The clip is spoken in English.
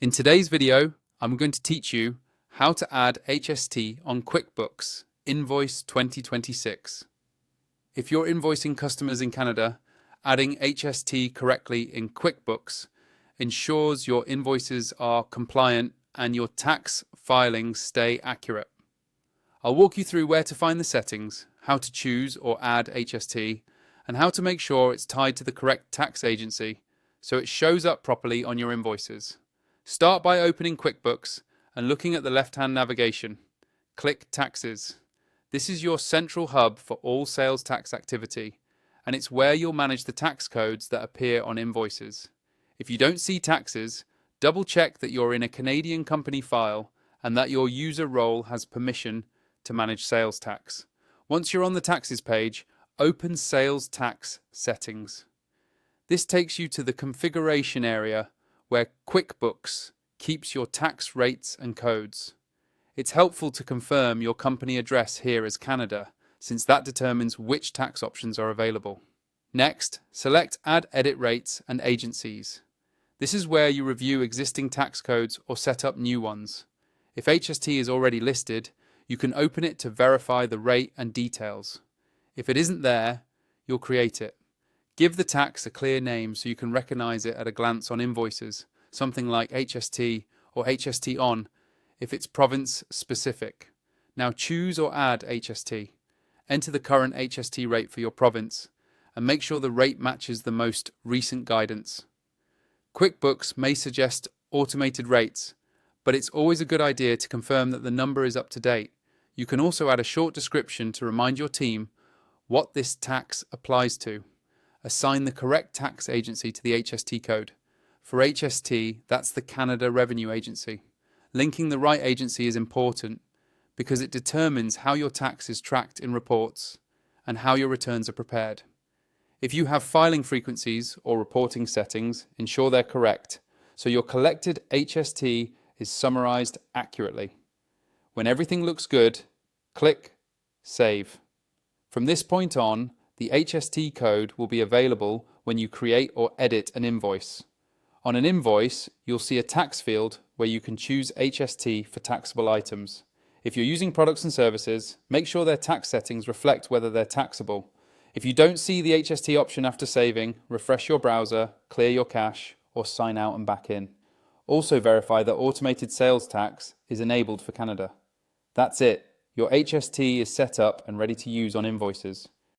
In today's video, I'm going to teach you how to add HST on QuickBooks Invoice 2026. If you're invoicing customers in Canada, adding HST correctly in QuickBooks ensures your invoices are compliant and your tax filings stay accurate. I'll walk you through where to find the settings, how to choose or add HST, and how to make sure it's tied to the correct tax agency so it shows up properly on your invoices. Start by opening QuickBooks and looking at the left-hand navigation. Click Taxes. This is your central hub for all sales tax activity, and it's where you'll manage the tax codes that appear on invoices. If you don't see taxes, double-check that you're in a Canadian company file and that your user role has permission to manage sales tax. Once you're on the Taxes page, open Sales Tax Settings. This takes you to the configuration area where QuickBooks keeps your tax rates and codes. It's helpful to confirm your company address here as Canada, since that determines which tax options are available. Next, select Add Edit Rates and Agencies. This is where you review existing tax codes or set up new ones. If HST is already listed, you can open it to verify the rate and details. If it isn't there, you'll create it. Give the tax a clear name so you can recognize it at a glance on invoices, something like HST or HST on if it's province specific. Now choose or add HST. Enter the current HST rate for your province and make sure the rate matches the most recent guidance. QuickBooks may suggest automated rates, but it's always a good idea to confirm that the number is up to date. You can also add a short description to remind your team what this tax applies to. Assign the correct tax agency to the HST code. For HST, that's the Canada Revenue Agency. Linking the right agency is important because it determines how your tax is tracked in reports and how your returns are prepared. If you have filing frequencies or reporting settings, ensure they're correct so your collected HST is summarized accurately. When everything looks good, click Save. From this point on, the HST code will be available when you create or edit an invoice. On an invoice, you'll see a tax field where you can choose HST for taxable items. If you're using products and services, make sure their tax settings reflect whether they're taxable. If you don't see the HST option after saving, refresh your browser, clear your cache, or sign out and back in. Also verify that automated sales tax is enabled for Canada. That's it. Your HST is set up and ready to use on invoices.